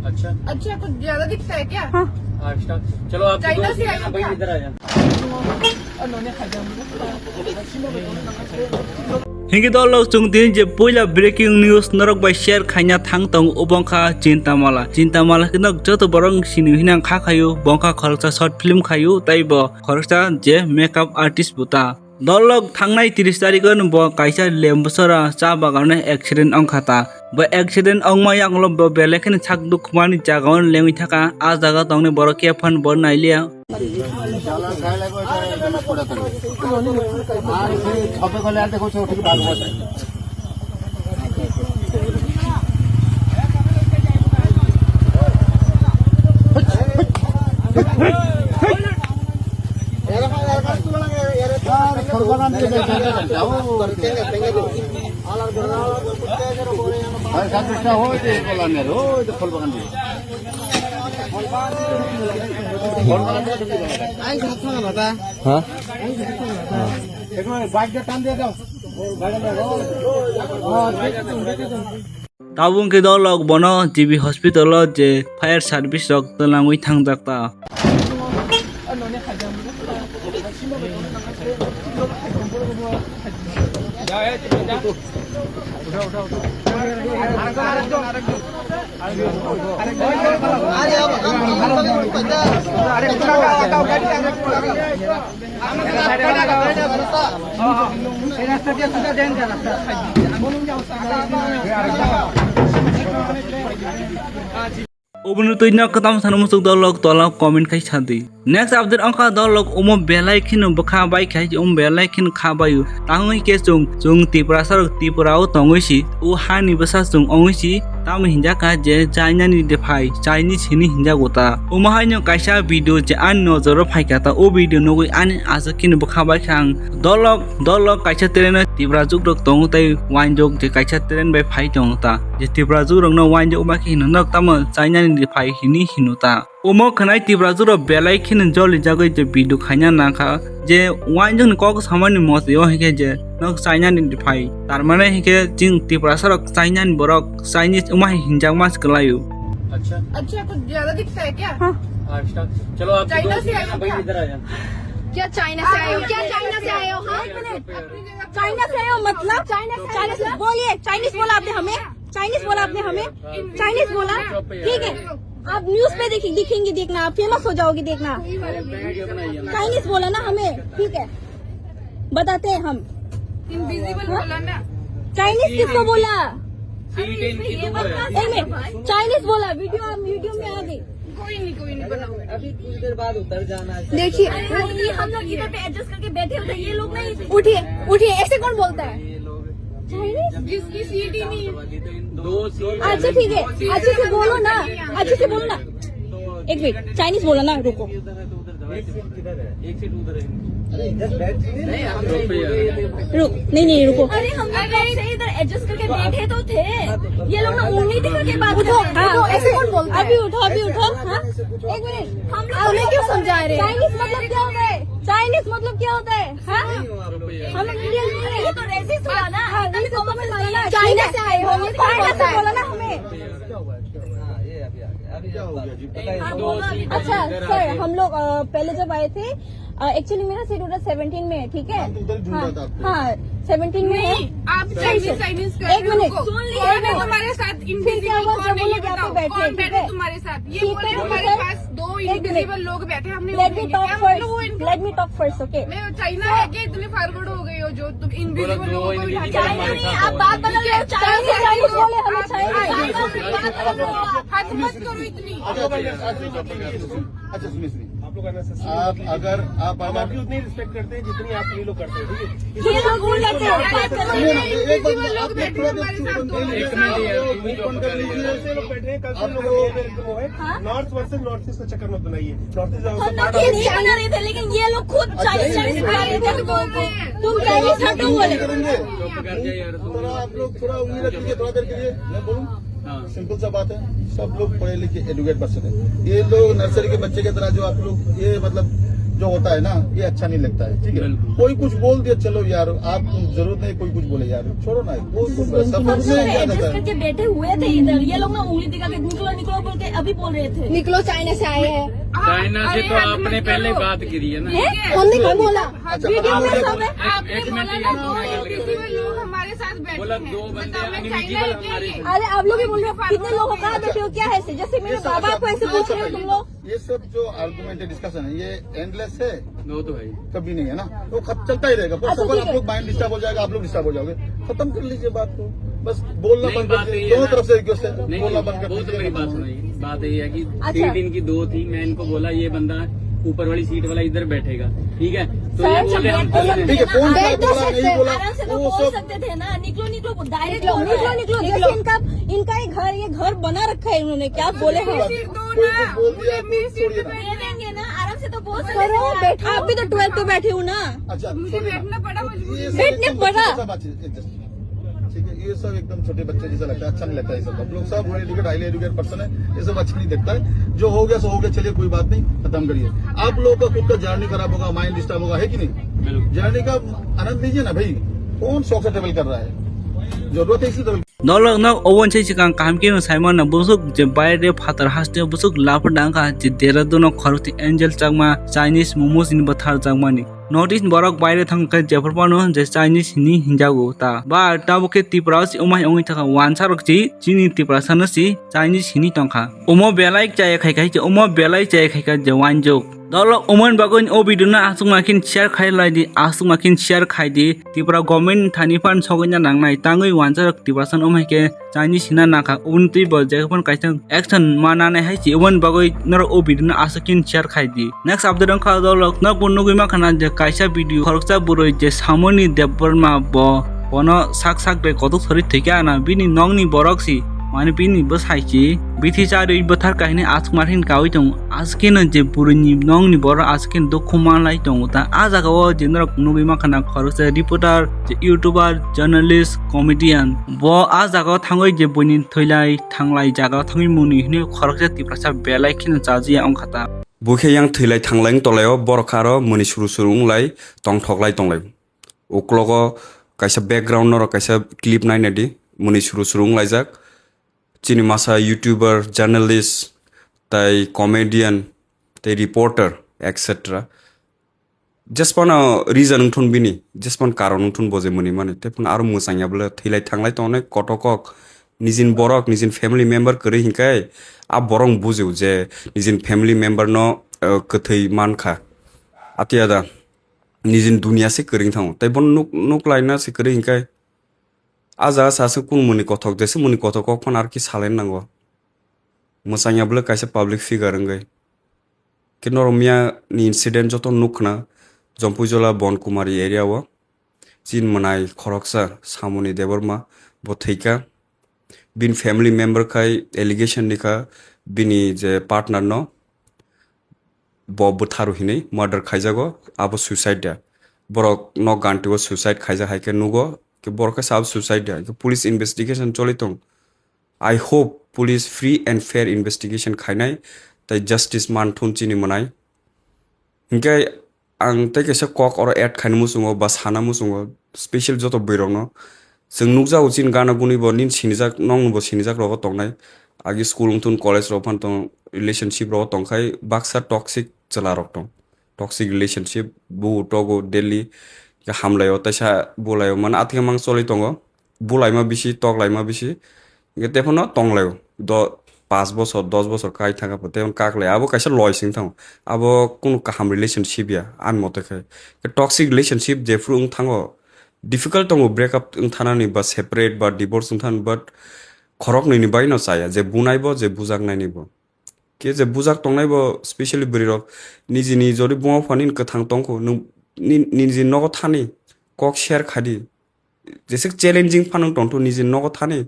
अच्छा कुछ ज्यादा दिखता है क्या? हाँ। चलो आप चाइना से आए हो क्या? इधर आ जाओ। हिंगी दौलक चुंगतीन जे पुला ब्रेकिंग न्यूज नरक बाय शेयर खाइना थांग तंग उबंखा चिंता माला के नक जतो बरंग सिनि हिनां खा खायो बंखा खरचा शॉर्ट फिल्म खायो ताइब खरचा जे मेकअप आर्टिस्ट बुता दौलक थांगनाय 30 तारिखन ब काइसा लेम्बसरा चा बागाने एक्सीडेंट अंखाता ब एक्सीडेंट अंगमा यांगलो ब बेलेखन छाक दुखमानि जागावन लेंगि थाका आ जागा तंगने बरके फन ब नाइलिया ताबुं के दौलक बनो जीबी हॉस्पिटल जे फायर सर्विस रक तलांगुई थांगजाक्ता Ubun itu nya ketam sana musuk dolok tolak komen kai santi. Next update angka dolok belai kin bekha bai kai belai kin khabayu. Tangai ke chung tiprasar tiprau tongoi si u hani basa chung ongoi si tam hinjaka je China ni defai Chinese hini hinjagota. Umahanya kaisa video je an nozoro phaikata o video nogoi an asakin bekha bai khang dolok kaisa terena Tiprajwk rok tong tai wanjok je kaisa teren bai phai tongta. Je Tiprajwk rok no wanjok ba ki nok tam China ni defai hini hinuta. Umo khanai Tiprajwk rok belai kin joli jagoi je video khanya nakha je wanjok kok samani mos yo hike je nok China ni defai. Tarmane hike jing Tiprajwk rok China ni borok Chinese umah hinjak mas kelayu. अच्छा कुछ ज्यादा दिखता है क्या? हाँ। चलो आप China से आए हो क्या? इधर आ जाओ। क्या चाइना से आए हो? क्या चाइना से आए हो? हाँ चाइना से आए हो मतलब चाइना से बोलिए चाइनीज बोला आपने हमें चाइनीज बोला ठीक है आप न्यूज पे दिखेंगे देखना आप फेमस हो जाओगे देखना चाइनीज बोला ना हमें ठीक है बताते हैं हम इनविजिबल बोला ना चाइनीज किसको बोला एक मिनट चाइनीज बोला वीडियो में आ गई कोई नहीं बनाओ अभी कुछ देर बाद उतर जाना है। देखिए हम लोग इधर पे एडजस्ट करके बैठे होते ये लोग नहीं उठिए ऐसे कौन बोलता है? चाइनीज जिसकी सीट ही नहीं है। दो सीट अच्छा ठीक है अच्छे से बोलो ना एक मिनट चाइनीज बोला ना रुको एक सीट उधर है। नहीं रुको अरे हम लोग इधर एडजस्ट करके बैठे तो थे ये लोग ना उंगली दिखा के बात उठो ऐसे कौन बोलता है? अभी उठो हाँ? एक मिनट हम उन्हें क्यों समझा रहे हैं? चाइनीज मतलब क्या होता है हाँ? हम लोग इंडियन ये तो रेसिस्ट हुआ ना चाइना से आए हो चाइना से बोला ना हमें अच्छा सर हम लोग पहले जब आए थे एक्चुअली मेरा सीट उधर 17 में है ठीक है हाँ 17 में है आप चाइनीज एक मिनट सुन लीजिए तुम्हारे साथ इनविजिबल कौन बैठे तुम्हारे साथ ये बोले हमारे पास दो इनविजिबल लोग बैठे हमने let me talk first okay मैं चाइना है कि इतने फॉरवर्ड हो गए हो जो तुम इनविजिबल लोगों को बिठा के आप बात बदल रहे हो चाइनीज बोले हमें चाइनीज हाथ मत करो इतनी अच्छा सुनिए आप अगर आप आपकी उतनी रिस्पेक्ट करते हैं जितनी आप ये लोग करते हैं ठीक है ये लोग भूल जाते हैं लोग बैठे हमारे साथ दो लोग बैठे हैं कल से लोग वो है नॉर्थ वर्सेस नॉर्थ ईस्ट का चक्कर मत बनाइए नॉर्थ ईस्ट हम लोग ये नहीं बना रहे थे लेकिन ये लोग खुद चाइनीज बना रहे थे तुम चाइनीज हटो बोले थोड़ा आप लोग थोड़ा उंगली रख लीजिए थोड़ा देर के लिए मैं बोलूँ सिंपल सा बात है सब लोग पढ़े लिखे एडुकेट पर्सन है ये लोग नर्सरी के बच्चे की तरह जो आप लोग ये मतलब जो होता है ना ये अच्छा नहीं लगता है, ठीक है। कोई कुछ बोल दिया चलो यार, आप जरूरत नहीं कोई कुछ बोले यार, छोड़ो ना, सब हम में क्या एडजस्ट जाता है। करके बैठे हुए थे इधर, ये लोग ना उंगली दिखा के निकलो निकलो बोल के अभी बोल रहे थे। निकलो, चाइना से आए हैं। चाइना से तो आपने पहले बात करी है ना। हमने क्या बोला? अच्छा, वीडियो में आपने सब है। आपने एक बोला मिनट ना यार, दो मैं इनविजिबल लोग हमारे साथ बैठे बोला हैं। दो बंदे बताओ, मैं अनविजिबल चाइना हमारे लेके अरे आप लोग भी बोल रहे हो कितने लोग कहाँ बैठे हो, क्या है ऐसे? जैसे मेरे बाबा को ऐसे पूछ रहे हो तुम लोग। ये सब जो आर्गुमेंट है, डिस्कशन है, ये एंडलेस है, वो तो है। कभी नहीं है ना, वो चलता ही रहेगा। अच्छा, सफर ठीक आप है। लोग माइंड डिस्टर्ब हो जाएगा, आप लोग डिस्टर्ब हो जाओगे, खत्म कर लीजिए बात को, बस बोलना नहीं, बंद बात कर यही दीजिए, है दोनों ना। तरफ से रिक्वेस्ट है, नहीं बोलना बंद कर वो तो मेरी बात सुनाई। बात यही है कि अच्छा। सीट इनकी दो थी, मैं इनको बोला ये बंदा ऊपर वाली सीट वाला इधर बैठेगा, ठीक है। तो सर, ये बोले हम सब चल रहे ठीक है, हैं। कौन सा बैठ तो बोला सकते नहीं हैं, बोला आराम से तो वो बोल सब सकते थे ना, निकलो निकलो डायरेक्ट निकलो, निकलो निकलो, जैसे निकलो। इनका ये घर बना रखा है इन्होंने, क्या बोले हैं? सीट दो कोई ना, कुछ बोल दिया मुझे मेरी तो सीट पे छोड़िए ना। दे देंगे ना, आराम से तो बोल सकते करो, थे। बैठो। आप भी तो 12 पे बैठे हो ना। अच्छा, मुझे छोड़िए ना। बैठना पड़ा मजबूरी ये में। सब बैठने एकदम पड़ा। छोटा सा बात है, just, ठीक है। ये सब एकदम छोटे बच्चे जैसा लगता है, अच्छा नहीं लगता है। ये सब आप लोग सब एजुकेट हाईली एजुकेट पर्सन है, ये सब अच्छा नहीं लगता है। जो हो गया सो हो गया, चलिए कोई बात नहीं, खत्म करिए। आप लोगों का खुद का जर्नी खराब होगा, माइंड डिस्टर्ब होगा, है कि नहीं? जर्नी का आनंद लीजिए ना भाई, कौन शौक से ट्रेवल कर रहा है, जरूरत है इसी travel. Nolok nak owen cai cikang kaham kino Simon na busuk je bayre fatar haste busuk lapar dangka je Dehradun khorti angel changma Chinese momos in bathar changmani. Notice borok bayre thang ka Jefferpano je Chinese ni hinjago ta ba tabuke Tiprajwk umai ongi thaka Wansa rokchi chini Tiprajwk si Chinese hini tongkha. Omo belai chai khai khai je omo belai chai khai ka je wanjok. Dolok omen bagun obiduna asung makin share khai laidi asung makin share khai di Tipra government thani pan sogonya nangnai tangui Wansa rok Tiprajwk umai ke Chinese hina naka unti bo jekpon kaisang action manane hai chi omen bagoi nor obiduna asukin share khai di. Next update kha dolok na bunugui makana je kaisa video khoroksa buroi je samoni Debbarma bo bono sak sak de kotok thori thika na bini nongni boroksi mane bini bosaichi bithi chari bathar kahini asmarin kawi tong askin je buruni nongni bor askin Dukho manlai tong ta ajaga o jenra nugui makana khoroksa reporter je youtuber journalist comedian bo ajaga thangoi je buni thoilai thanglai jaga thangi muni hne khoroksa Tiprajwk belai kin chaji ongkhata Buke yang thilai thanglang tolayo borokaro muni suru surung lai tong thoklai tonglai. Uklogo kaisa background noro kaisa clip nai nadi muni suru surung lai jak. Chini masa YouTuber, journalist, tai comedian, tai reporter, etc. Just pon reason ngthun bini, just pon karon ngthun boje muni mane. Tepun aro musangya bole thilai thanglai tongne kotokok nijin borok nijin family member kore hinkai a borong bujeu je nijin family member no kethei mankha atiada nijin dunia se kering thang tai bon nuk laina se kore hinkai aja sase kun muni kothok dese muni kothok phan ar ki salen nango musangya bole kaisa public figure ngai kinoromia ni incident joto nukna jompujola bonkumari area wa chin manai khoroksa samoni Debbarma bo theika bin family member kai allegation nika bini je partner no bo butharu hinei murder khaijago abo suicide da borok no gantigo suicide khaija haike nugo ke borok sab suicide da police investigation cholitung I hope police free and fair investigation khainai tai justice man thunchini manai hinkai ang tai kesa kok or ad khainu musungo ba sana musungo special joto boirok no जों नुकजा उचिन गाना गुनि bo nin sinijak nong bo sinijak ro tongnai agi school ungtun college ro phan tong relationship ro tongkhai baksa toxic chala rok tong toxic relationship bu togo daily ya hamlayo taisa bolayo man athika mang choli tongo bulai ma bisi toklai ma bisi ge tefono tonglayo do 5 বছর 10 বছর kai thaka pote on kaklai abo kaisa loising thang abo kunu kaham relationship ya an mote khai toxic relationship je frung thango difficult to break up thanani ba separate ba divorce than but khorok ni bai no saya je bunai bo je bujak nai ni bo ke je bujak tongnai bo especially buri nijini jori bunga phanin kathang tongko niji nogo thani kok share khadi jese challenging phanung tongto niji nogo thani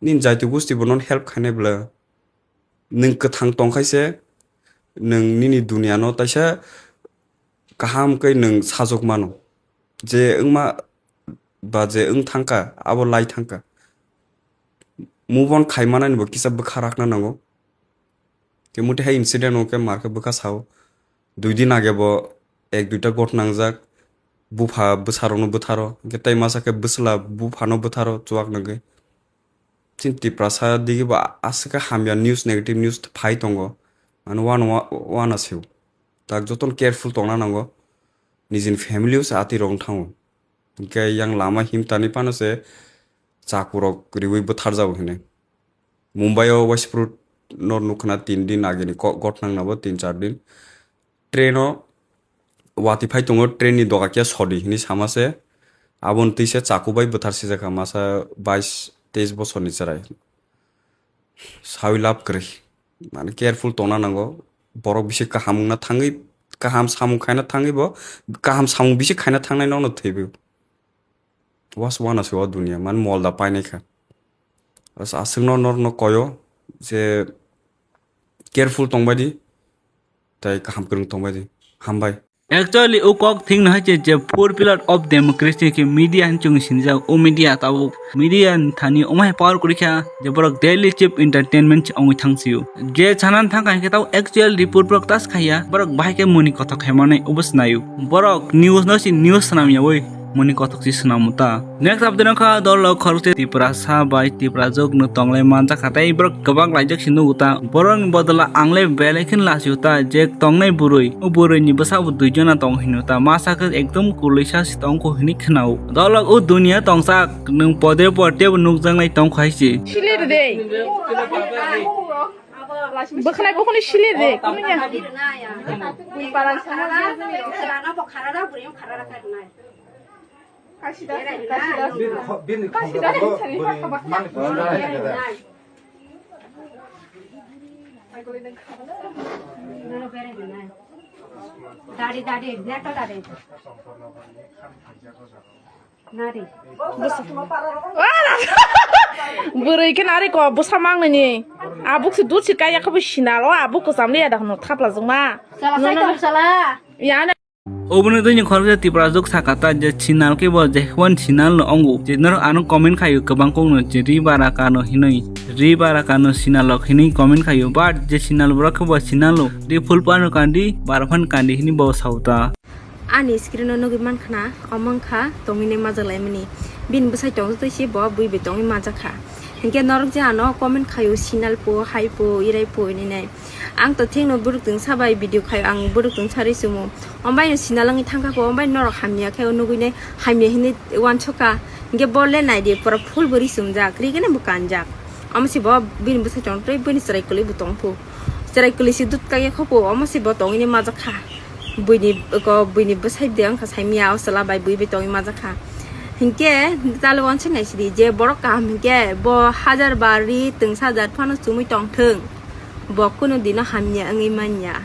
nin jaitu gusti bonon help khane bla ning kathang tongkhaise ning nini dunia no taisa kaham kai ning sajok mano je engma ba je thangka abo lai thangka move on khaimana ni bo kisa bkharak na nango ke muti hai incident o ke marka bkha sao 2 din age bo এক দুইটা goat নাংজাক বুফা বসারনো বথারো কে তাই মাসাকে বসলা বুফানো বথারো চুয়াক নগে চিন টিপ্রাসা দিকে বা আসকা হামিয়া news negative news phi দङ মানে one আছেও তাক যতন কেয়ারফুল তংনা নাंगौ निजिन फेमिलियाव साथि रं थाङो के yang लामा हिमतानि पानसे चाकुरक रिवै बोथार जाव हेने मुम्बाइआव वाइसफ्रुट नर नुखना 3 दिन आगेनि गट नांनाबो 3-4 दिन ट्रेनो वातिफाइ दङ ट्रेननि दगाकिया सदि नि सामासे आबन तैसे चाकुबाय बोथारसे जाका मासा 22-23 बसरनि चराय सावि लाभ ग्रै माने केयारफुल तंना नांगौ बरक बिसे काहामुंना थाङै kaham samu खाना थाङै बो kaham samu बिसे खाना थांनाय नावनो थैबो वास वाना सेवा दुनिया मान मलदा पाइनायखा अस आसंनो नरनो कयो जे केयारफुल तंबायदि ताइ kaham गोरों तंबायदि हामबाय Actually, o kok thing na hache je 4 pillar of democracy ke media hanchung sinja o media tawo media thani omai power kurikha je borok daily chip entertainment ong thangsiu je chanan thang kai taw actual report borok tas khaya borok bai ke moni kotha khaimane obos nayu borok news no si news sanamya oi moni kothok si sunamuta next update kha dol khorte tiprasa bai tiprajwk no tonglai manja khatai borok gobang laijak sinu uta borok bodala angle belekin lasiuta je tongnai burui o burui ni basa दुइजना तंग हिनुता मासाक एकदम कुलैसा सितंग को हिनि खनाउ दलक उ दुनिया तंगसा नों पदे पटे नुकजांनाय तंग खाइसि शिलिर दे बखनाय बखनि शिलिर दे कुमिया पारान साना खाराना बखाराना बुरिम खाराना करनाय कासिदा दाढ़ी दाढ़ी एग्जैक्ट दाढ़ी नारी बुरै के नारी को बसा मांगनि आबुक से दूध सिकाया खबो सिनालो आबुक को सामने या दखनो थापला जोंमा या Obno doi khorje tiprajwk sakata je chinal ke bo je hwan chinal no ongu je nor anu comment khayu gobang ko no je ri bara kano hinoi ri bara kano chinal khini comment khayu but je chinal bra ko bo chinal ri full pano kandi barphan kandi hini bo sauta ani screen no gi man khana amang kha tongine majalai mani bin busai tong to si bo bui be tong maja kha hinke norok ja no comment khayu chinal po hai po irai po ni nai ang to thing no buruk tung sabai video khayu ang buruk tung sari sumo ambai no sinalangi thangka po ambai norok hamya khayu no gui nai hamya hini wan choka hinke bolle nai de pora full buri sumja kri gene bukan jak amsi bo bin busai tong trei buni sarai kuli butong po sarai kuli si dut ka ye khopo amsi bo tong ni maja kha buini busai de ang khasai mia osala bai bui be tong maja kha hinke talwan chengai sidi je borok kam hinke bo hajar bari tungsa jat phano chumi tong thung bo kuno dina hamnya angi manya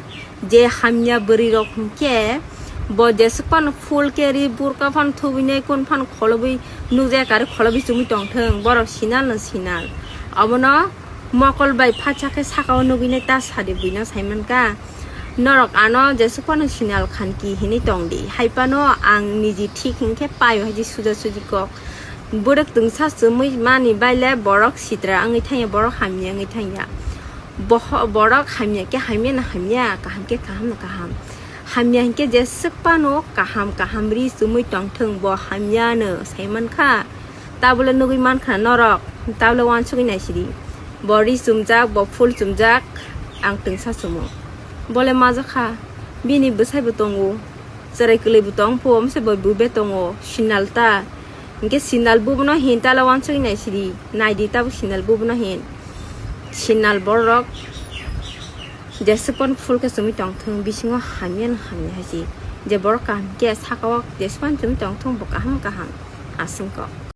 je hamnya bari rok hinke bo je span full keri burka phan thubine kon phan kholobi nuje kar kholobi chumi tong thung borok sinal na sinal abono mokol bai phachake sakao nugine ta sade buina saiman ka norok ano je supano sinal khanki hini tongdi haipano ang niji thik hinke payo haji suja suji kok borok tungsa sumui mani baile borok sitra angi thaya borok hamya angi thaya borok hamya ke hamya na hamya kaham ke kaham na kaham hamya hinke je supano kaham ri sumui tong thung bo hamya no saiman kha tabule nugui man kha norok tabule wan chugi nai siri bori sumjak bo full sumjak ang tungsa sumo bole maja kha bini busai butongo sarai kule butong pom se boy bube tongo sinalta inke sinal bubno hinta lawan choi nai siri nai di tab sinal bubno hin sinal borok jesupon full ke sumi tong thung bisingo hamyan haji je borok kam ke sakawak jespan sumi tong thung bokaham kaham asungko